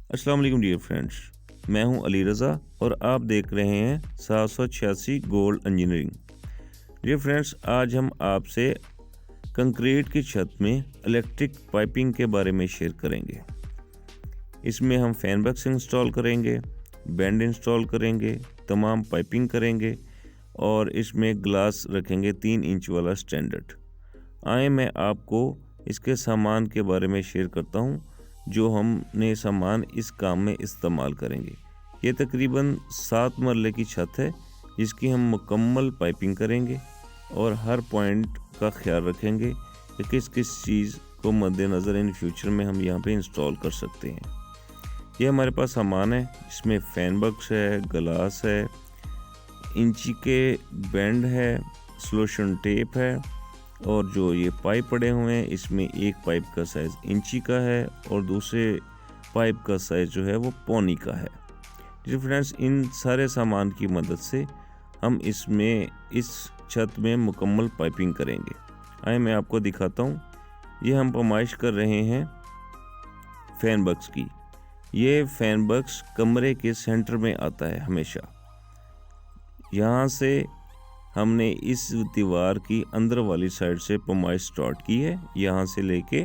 अस्सलाम वालेकुम dear friends. मैं हूं अली रज़ा और आप देख रहे हैं 786 गोल्ड इंजीनियरिंग। डियर फ्रेंड्स, आज हम आपसे कंक्रीट की छत में इलेक्ट्रिक पाइपिंग के बारे में शेयर करेंगे। इसमें हम फैन बक्स इंस्टॉल करेंगे, बैंड इंस्टॉल करेंगे, तमाम पाइपिंग करेंगे और इसमें ग्लास रखेंगे 3 इंच वाला स्टैंडर्ड। आए मैं आपको इसके सामान के बारे में शेयर करता हूँ जो हमने सामान इस काम में इस्तेमाल करेंगे। ये तकरीबन 7 मरले की छत है जिसकी हम मुकम्मल पाइपिंग करेंगे और हर पॉइंट का ख्याल रखेंगे कि किस किस चीज़ को मद्देनज़र इन फ्यूचर में हम यहाँ पे इंस्टॉल कर सकते हैं। ये हमारे पास सामान है, इसमें फैन बक्स है, ग्लास है, इंची के बैंड है, सोल्यूशन टेप है और जो ये पाइप पड़े हुए हैं इसमें एक पाइप का साइज़ इंची का है और दूसरे पाइप का साइज़ जो है वो पौनी का है। जी फ्रेंड्स, इन सारे सामान की मदद से हम इसमें इस छत में मुकम्मल पाइपिंग करेंगे। आइए मैं आपको दिखाता हूँ। ये हम पैमाइश कर रहे हैं फैन बक्स की। ये फैन बक्स कमरे के सेंटर में आता है हमेशा। यहाँ से हमने इस दीवार की अंदर वाली साइड से पैमाइश स्टार्ट की है। यहाँ से लेके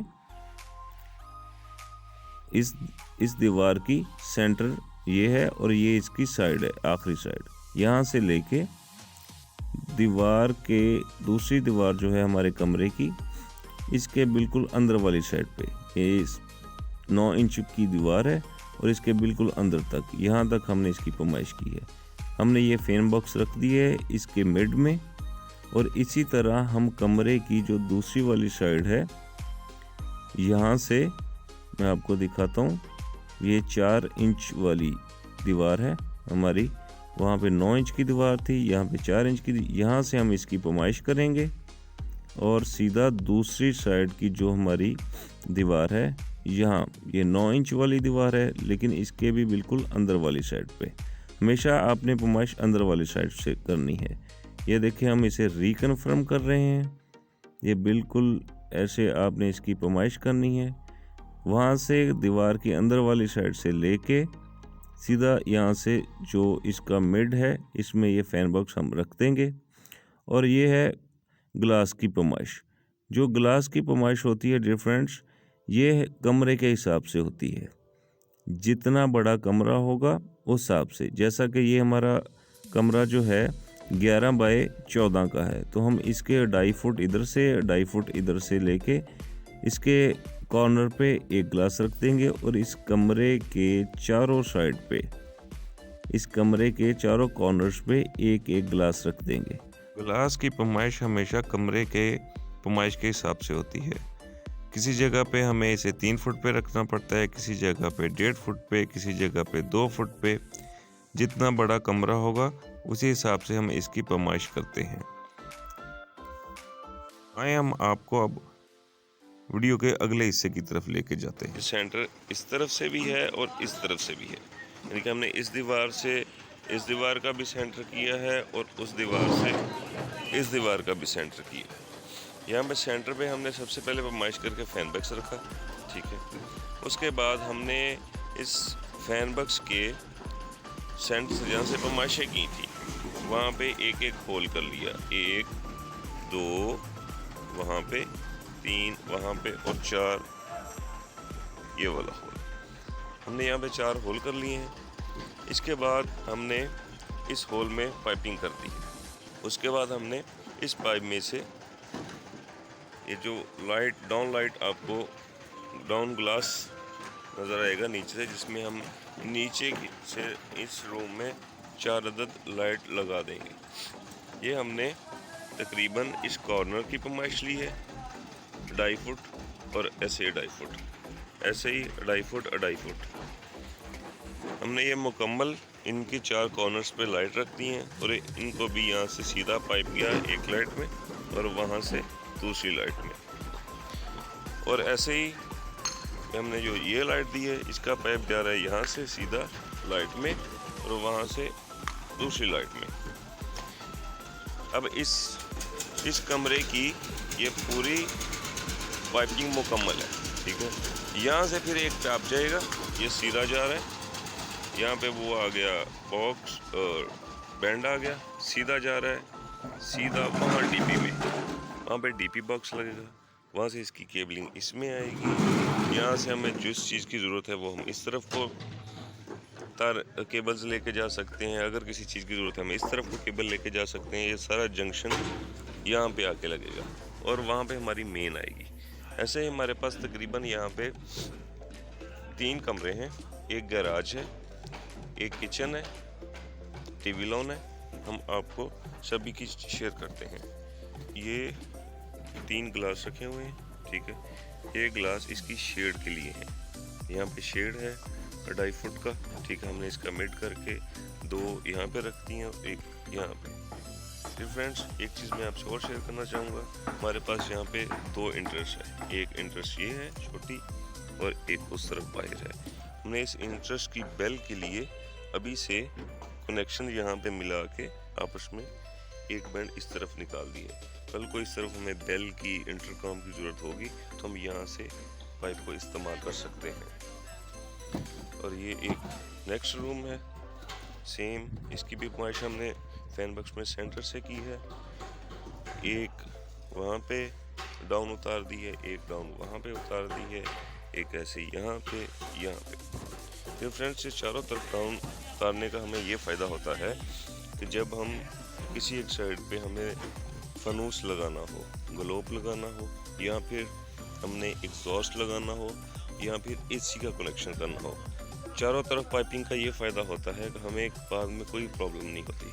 इस दीवार की सेंटर ये है और ये इसकी साइड है, आखिरी साइड। यहाँ से लेके दीवार के दूसरी दीवार जो है हमारे कमरे की, इसके बिल्कुल अंदर वाली साइड पे ये 9 इंच की दीवार है और इसके बिल्कुल अंदर तक, यहाँ तक हमने इसकी पैमाइश की है। हमने ये फैन बॉक्स रख दिए है इसके मिड में और इसी तरह हम कमरे की जो दूसरी वाली साइड है, यहाँ से मैं आपको दिखाता हूँ। ये 4 इंच वाली दीवार है हमारी, वहाँ पे 9 इंच की दीवार थी, यहाँ पे 4 इंच की। यहाँ से हम इसकी पैमाइश करेंगे और सीधा दूसरी साइड की जो हमारी दीवार है, यहाँ ये 9 इंच वाली दीवार है लेकिन इसके भी बिल्कुल अंदर वाली साइड पे। हमेशा आपने पैमाइश अंदर वाली साइड से करनी है। ये देखिए हम इसे रिकन्फर्म कर रहे हैं। ये बिल्कुल ऐसे आपने इसकी पैमाइश करनी है। वहाँ से दीवार की अंदर वाली साइड से लेके सीधा यहाँ से जो इसका मिड है इसमें ये फैन बॉक्स हम रख देंगे। और ये है ग्लास की पैमाइश। जो ग्लास की पैमाइश होती है डियर फ्रेंड्स, ये कमरे के हिसाब से होती है। जितना बड़ा कमरा होगा उस हिसाब से, जैसा कि ये हमारा कमरा जो है 11 बाय 14 का है, तो हम इसके 2.5 फुट इधर से 2.5 फुट इधर से लेके इसके कॉर्नर पे एक ग्लास रख देंगे और इस कमरे के चारों साइड पे, इस कमरे के चारों कॉर्नर्स पे एक एक ग्लास रख देंगे। ग्लास की पैमाइश हमेशा कमरे के पैमाइश के हिसाब से होती है। किसी जगह पे हमें इसे 3 फुट पे रखना पड़ता है, किसी जगह पे 1.5 फुट पे, किसी जगह पे 2 फुट पे। जितना बड़ा कमरा होगा उसी हिसाब से हम इसकी पैमाइश करते हैं। आए हम आपको अब वीडियो के अगले हिस्से की तरफ लेके जाते हैं। सेंटर इस तरफ से भी है और इस तरफ से भी है, यानी कि हमने इस दीवार से इस दीवार का भी सेंटर किया है और उस दीवार से इस दीवार का भी सेंटर किया है। यहाँ पे सेंटर पे हमने सबसे पहले पैमाइश करके फैन बक्स रखा, ठीक है। उसके बाद हमने इस फैन बक्स के सेंटर से जहाँ से पैमाइशें की थी वहाँ पे एक एक होल कर लिया। 1 2 वहाँ पे, 3 वहाँ पे और 4 ये वाला होल। हमने यहाँ पे 4 होल कर लिए हैं। इसके बाद हमने इस होल में पाइपिंग कर दी है। उसके बाद हमने इस पाइप में से ये जो डाउन लाइट आपको डाउन ग्लास नज़र आएगा नीचे से, जिसमें हम नीचे से इस रूम में 4 अदद लाइट लगा देंगे। ये हमने तकरीबन इस कॉर्नर की पैमाइश ली है 2.5 फुट और ऐसे 2.5 फुट, ऐसे ही 2.5 फुट 2.5 फुट। हमने ये मुकम्मल इनकी 4 कॉर्नर्स पे लाइट रख दी हैं और इनको भी यहाँ से सीधा पाइप गया एक लाइट में और वहाँ से दूसरी लाइट में। और ऐसे ही हमने जो ये लाइट दी है इसका पाइप जा रहा है यहाँ से सीधा लाइट में और वहाँ से दूसरी लाइट में। अब इस कमरे की ये पूरी पाइपिंग मुकम्मल है, ठीक है। यहाँ से फिर एक टैप जाएगा ये सीधा जा रहा है, यहाँ पे वो आ गया बॉक्स और बैंड आ गया, सीधा जा रहा है, सीधा वहाँ डीपी में, वहाँ पे डीपी बॉक्स लगेगा, वहाँ से इसकी केबलिंग इसमें आएगी। यहाँ से हमें जिस चीज़ की ज़रूरत है वो हम इस तरफ को तार केबल्स लेके जा सकते हैं, अगर किसी चीज़ की ज़रूरत है हम इस तरफ को केबल लेके जा सकते हैं। ये सारा जंक्शन यहाँ पे आके लगेगा और वहाँ पे हमारी मेन आएगी। ऐसे ही हमारे पास तकरीबन यहाँ पे 3 कमरे हैं, एक गैराज है, एक किचन है, टीवी लॉन है। हम आपको सभी की शेयर करते हैं। ये 3 ग्लास रखे हुए हैं, ठीक है। एक ग्लास इसकी शेड के लिए है, यहाँ पे शेड है 2.5 फुट का, ठीक है। हमने इसका मिड करके 2 यहाँ पे रख दी हैं और एक यहाँ पे। फिर फ्रेंड्स एक चीज़ मैं आपसे और शेयर करना चाहूँगा, हमारे पास यहाँ पे 2 इंटरेस्ट है, एक इंटरेस्ट ये है छोटी और एक उस तरफ बाहर है। हमने इस इंटरेस्ट की बेल के लिए अभी से कनेक्शन यहाँ पे मिला के आपस में एक बैंड इस तरफ निकाल दिए। कल को इस तरफ हमें बेल की इंटरकॉम की ज़रूरत होगी तो हम यहाँ से पाइप को इस्तेमाल कर सकते हैं। और ये एक नेक्स्ट रूम है, सेम इसकी भी नुमाइश हमने फैन बॉक्स में सेंटर से की है। एक वहाँ पे डाउन उतार दी है, एक डाउन वहाँ पे उतार दी है, एक ऐसे यहाँ पे। फिर फ्रेंड्स ये चारों तरफ डाउन उतारने का हमें ये फ़ायदा होता है कि जब हम किसी एक साइड पे हमें फनूस लगाना हो, ग्लोब लगाना हो, या फिर हमने एग्जॉस्ट लगाना हो, या फिर एसी का कनेक्शन करना हो, चारों तरफ पाइपिंग का ये फ़ायदा होता है कि हमें बाद में कोई प्रॉब्लम नहीं होती।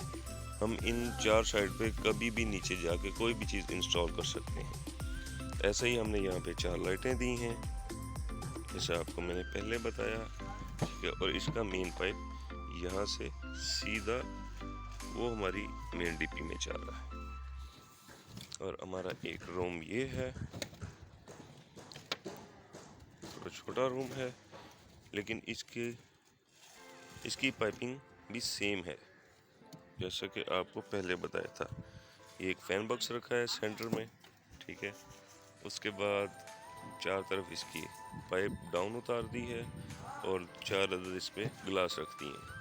हम इन 4 साइड पे कभी भी नीचे जाके कोई भी चीज़ इंस्टॉल कर सकते हैं। ऐसे ही हमने यहाँ पे 4 लाइटें दी हैं, जैसे आपको मैंने पहले बताया, ठीक है। और इसका मेन पाइप यहाँ से सीधा वो हमारी मेन डीपी में जा रहा है। और हमारा एक रूम ये है, थोड़ा छोटा रूम है, लेकिन इसकी पाइपिंग भी सेम है जैसा कि आपको पहले बताया था। ये एक फैन बॉक्स रखा है सेंटर में, ठीक है। उसके बाद 4 तरफ इसकी पाइप डाउन उतार दी है और 4 अदर इस पे ग्लास रख दिए हैं।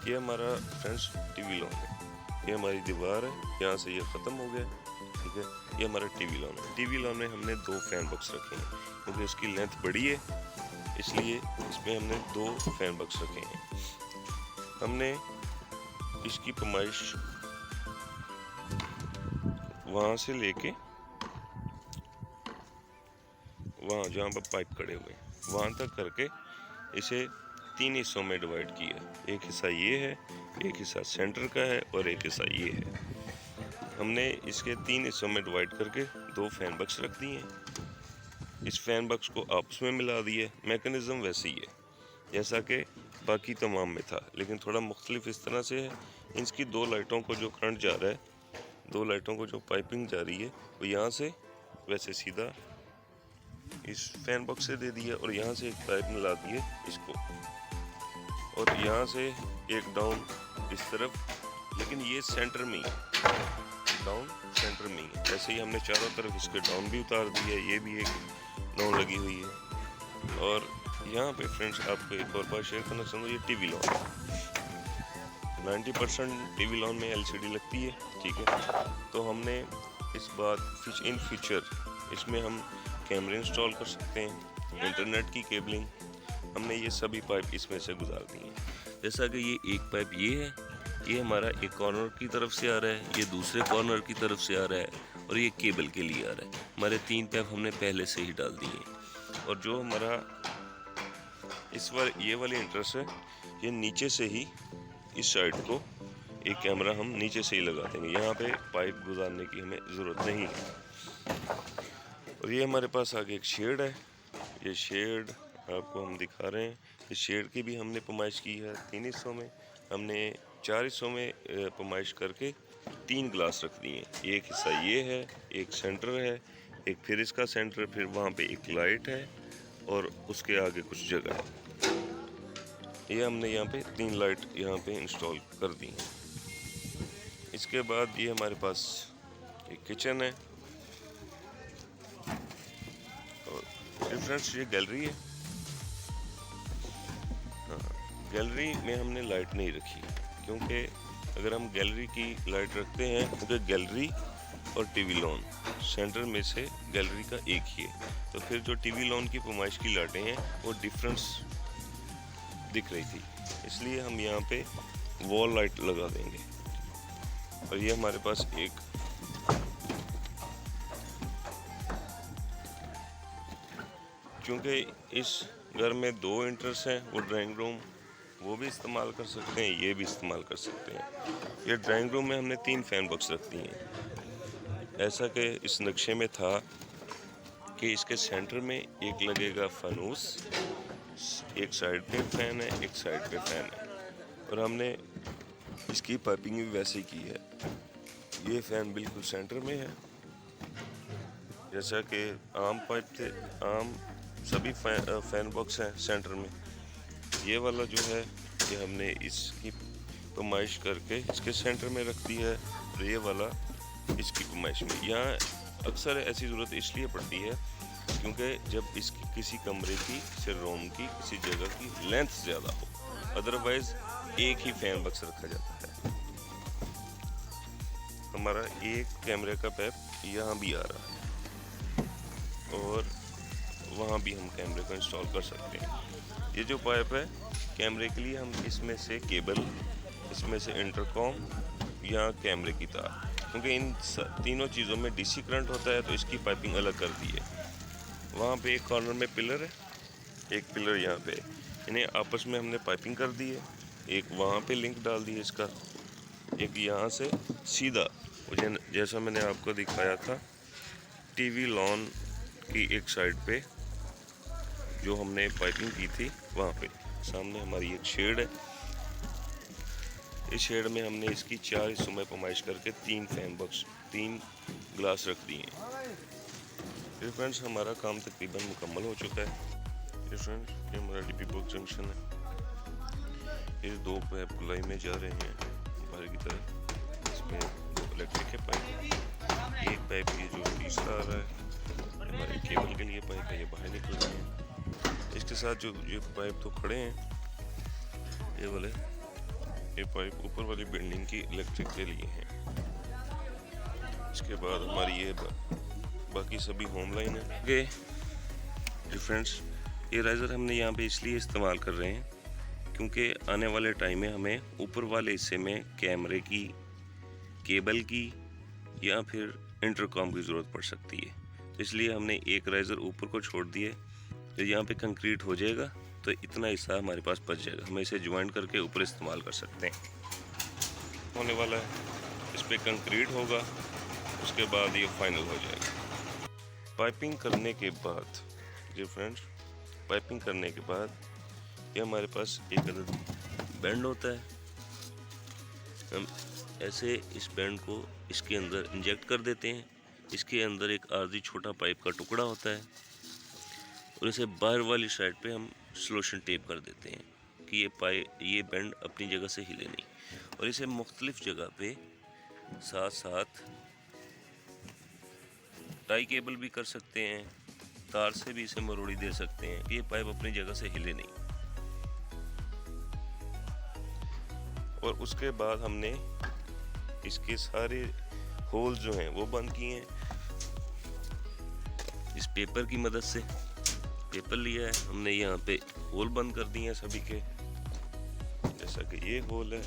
ये हमारा फ्रेंड्स टीवी लॉन है, ये हमारी दीवार है, यहाँ से ये ख़त्म हो गया, ठीक है। ये हमारा टीवी लॉन है। टीवी लॉन में हमने 2 फैन बॉक्स रखे हैं क्योंकि इसकी लेंथ बड़ी है, इसलिए इसमें हमने 2 फैन बॉक्स रखे हैं। हमने इसकी पैमाइश वहाँ से लेके वहाँ जहाँ पर पाइप खड़े हुए वहाँ तक करके इसे 3 हिस्सों में डिवाइड किया। एक हिस्सा ये है, एक हिस्सा सेंटर का है और एक हिस्सा ये है। हमने इसके 3 हिस्सों में डिवाइड करके 2 फैन बॉक्स रख दिए। इस फैन बॉक्स को आपस में मिला दिए। मैकेनिज़्म वैसे ही है जैसा कि बाकी तमाम में था, लेकिन थोड़ा मुख्तलिफ इस तरह से है। इसकी 2 लाइटों को जो करंट जा रहा है, 2 लाइटों को जो पाइपिंग जा रही है, वो यहाँ से वैसे सीधा इस फैन बॉक्स से दे दिया और यहाँ से एक पाइप मिला दिए इसको, और यहाँ से एक डाउन इस तरफ, लेकिन ये सेंटर में ही है, डाउन सेंटर में ही है। ऐसे ही हमने चारों तरफ इसके डाउन भी उतार दिया, ये भी एक डाउन लगी हुई है। और यहाँ पे फ्रेंड्स आपको एक और बात शेयर करना चाहूँगा, ये टीवी लॉन 90% टीवी लॉन में LCD लगती है, ठीक है। तो हमने इस बात इन फ्यूचर इसमें हम कैमरे इंस्टॉल कर सकते हैं, इंटरनेट की केबलिंग, हमने ये सभी पाइप इसमें से गुजार दी हैं। जैसा कि ये एक पाइप ये है, ये हमारा एक कॉर्नर की तरफ से आ रहा है, ये दूसरे कॉर्नर की तरफ से आ रहा है और ये केबल के लिए आ रहा है। हमारे 3 पाइप हमने पहले से ही डाल दिए हैं। और जो हमारा इस बार ये वाली इंटरेस्ट है, ये नीचे से ही इस साइड को एक कैमरा हम नीचे से ही लगा देंगे, यहाँ पे पाइप गुजारने की हमें ज़रूरत नहीं है। और ये हमारे पास आगे एक शेड है, ये शेड आपको हम दिखा रहे हैं। इस शेड की भी हमने पैमाइश की है 3 हिस्सों में, हमने 4 हिस्सों में पैमाइश करके 3 ग्लास रख दिए। एक हिस्सा ये है, एक सेंटर है, एक फिर इसका सेंटर, फिर वहाँ पे एक लाइट है और उसके आगे कुछ जगह है। ये हमने यहाँ पे 3 लाइट यहाँ पे इंस्टॉल कर दी हैं। इसके बाद ये हमारे पास एक किचन है और फ्रेंड्स ये गैलरी है। गैलरी में हमने लाइट नहीं रखी, क्योंकि अगर हम गैलरी की लाइट रखते हैं, क्योंकि गैलरी और टीवी लॉन सेंटर में से गैलरी का एक ही है, तो फिर जो टीवी लॉन की नुमाइश की लाइटें हैं वो डिफरेंस दिख रही थी, इसलिए हम यहाँ पे वॉल लाइट लगा देंगे। और ये हमारे पास एक क्योंकि इस घर में 2 एंट्रेंस हैं, वो ड्राइंग रूम वो भी इस्तेमाल कर सकते हैं, ये भी इस्तेमाल कर सकते हैं। ये ड्राइंग रूम में हमने 3 फैन बॉक्स रख दिए हैं। ऐसा कि इस नक्शे में था कि इसके सेंटर में एक लगेगा फानूस, एक साइड पे फैन है, एक साइड पे फैन है, और हमने इसकी पाइपिंग भी वैसे ही की है। ये फैन बिल्कुल सेंटर में है, जैसा कि आम पाइप थे, आम सभी फैन बॉक्स हैं सेंटर में। ये वाला जो है ये हमने इसकी नुमाइश करके इसके सेंटर में रख दी है, और ये वाला इसकी नुमाइश में। यहाँ अक्सर ऐसी ज़रूरत इसलिए पड़ती है क्योंकि जब इसकी किसी कमरे की से रूम की किसी जगह की लेंथ ज़्यादा हो, अदरवाइज़ एक ही फैन बॉक्स रखा जाता है। हमारा एक कैमरे का पाइप यहाँ भी आ रहा है और वहाँ भी हम कैमरे को इंस्टॉल कर सकते हैं। ये जो पाइप है कैमरे के लिए, हम इसमें से केबल, इसमें से इंटरकॉम या कैमरे की तार, क्योंकि इन तीनों चीज़ों में डीसी करंट होता है, तो इसकी पाइपिंग अलग कर दी है। वहाँ पे एक कॉर्नर में पिलर है, एक पिलर यहाँ पे, इन्हें आपस में हमने पाइपिंग कर दी है। एक वहाँ पे लिंक डाल दी है इसका, एक यहाँ से सीधा मुझे जैसा मैंने आपको दिखाया था टीवी लॉन की एक साइड पे जो हमने पाइपिंग की थी, वहाँ पे सामने हमारी एक शेड है। इस शेड में हमने इसकी 4 हिस्सों में नुमाइश करके 3 फैन बॉक्स, 3 ग्लास रख दिए हैं। फ्रेंड्स हमारा काम तकरीबन मुकम्मल हो चुका है। फ्रेंड्स ये हमारा डीपी बॉक्स जंक्शन है। ये 2 पाइप गुलाई में जा रहे हैं बाहर की तरफ, इसमें 2 इलेक्ट्रिक के पाइप, एक पाइप ये जो तीसरा आ रहा है हमारे केबल के लिए पाइप है, ये बाहर निकल रहे हैं। इसके साथ जो ये पाइप तो खड़े हैं, ये वाले, ये पाइप ऊपर वाली बिल्डिंग की इलेक्ट्रिक के लिए हैं। इसके बाद हमारी ये बाकी सभी होम लाइन है। ओके फ्रेंड्स, ये राइज़र हमने यहाँ पे इसलिए इस्तेमाल कर रहे हैं क्योंकि आने वाले टाइम में हमें ऊपर वाले हिस्से में कैमरे की, केबल की या फिर इंटरकॉम की ज़रूरत पड़ सकती है, तो इसलिए हमने एक राइज़र ऊपर को छोड़ दिए। तो यहाँ पे कंक्रीट हो जाएगा तो इतना हिस्सा हमारे पास बच जाएगा, हम इसे ज्वाइन करके ऊपर इस्तेमाल कर सकते हैं। होने वाला है, इस पर कंक्रीट होगा, उसके बाद ये फाइनल हो जाएगा। पाइपिंग करने के बाद जी फ्रेंड्स, पाइपिंग करने के बाद ये हमारे पास एक अदद बैंड होता है। हम ऐसे इस बैंड को इसके अंदर इंजेक्ट कर देते हैं। इसके अंदर एक आर्जी छोटा पाइप का टुकड़ा होता है और इसे बाहर वाली साइड पे हम सॉल्यूशन टेप कर देते हैं कि ये बैंड अपनी जगह से हिले नहीं, और इसे मुख्तलिफ जगह पे साथ साथ टाई केबल भी कर सकते हैं, तार से भी इसे मरोड़ी दे सकते हैं कि ये पाइप अपनी जगह से हिले नहीं। और उसके बाद हमने इसके सारे होल जो हैं वो बंद किए हैं इस पेपर की मदद से। पेपर लिया है हमने, यहाँ पे होल बंद कर दिए हैं सभी के, जैसा कि ये होल है,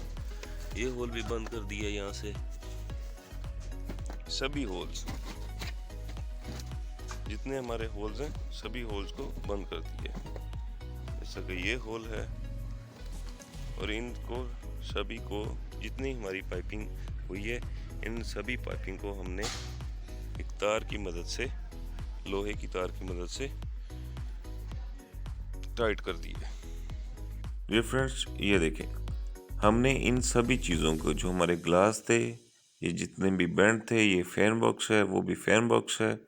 ये होल भी बंद कर दिया यहाँ से। सभी होल्स, जितने हमारे होल्स हैं सभी होल्स को बंद कर दिया, जैसा कि ये होल है। और इनको सभी को, जितनी हमारी पाइपिंग हुई है, इन सभी पाइपिंग को हमने एक तार की मदद से, लोहे की तार की मदद से टाइट कर दी है। ये फ्रेंड्स ये देखें, हमने इन सभी चीज़ों को, जो हमारे ग्लास थे, ये जितने भी बैंड थे, ये फैन बॉक्स है, वो भी फैन बॉक्स है,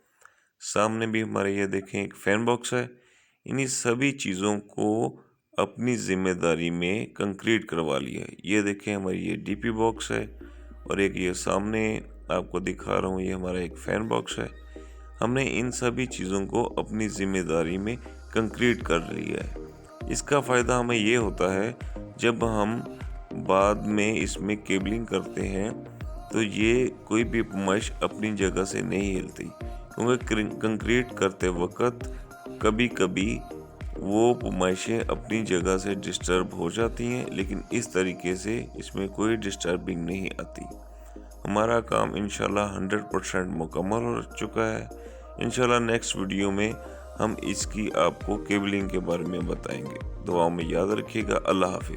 सामने भी हमारे ये देखें एक फैन बॉक्स है, इन्हीं सभी चीज़ों को अपनी ज़िम्मेदारी में कंक्रीट करवा लिया है। ये देखें हमारी ये डीपी बॉक्स है, और एक ये सामने आपको दिखा रहा हूँ ये हमारा एक फैन बॉक्स है। हमने इन सभी चीज़ों को अपनी ज़िम्मेदारी में कंक्रीट कर लिया है। इसका फ़ायदा हमें ये होता है जब हम बाद में इसमें केबलिंग करते हैं तो ये कोई भी पुमाइश अपनी जगह से नहीं हिलती, क्योंकि कंक्रीट करते वक्त कभी कभी वो पुमाइशें अपनी जगह से डिस्टर्ब हो जाती हैं, लेकिन इस तरीके से इसमें कोई डिस्टर्बिंग नहीं आती। हमारा काम इंशाल्लाह 100% मुकम्मल हो चुका है। इंशाल्लाह नेक्स्ट वीडियो में हम इसकी आपको केबलिंग के बारे में बताएंगे। दुआ में याद रखिएगा। अल्लाह हाफिज़।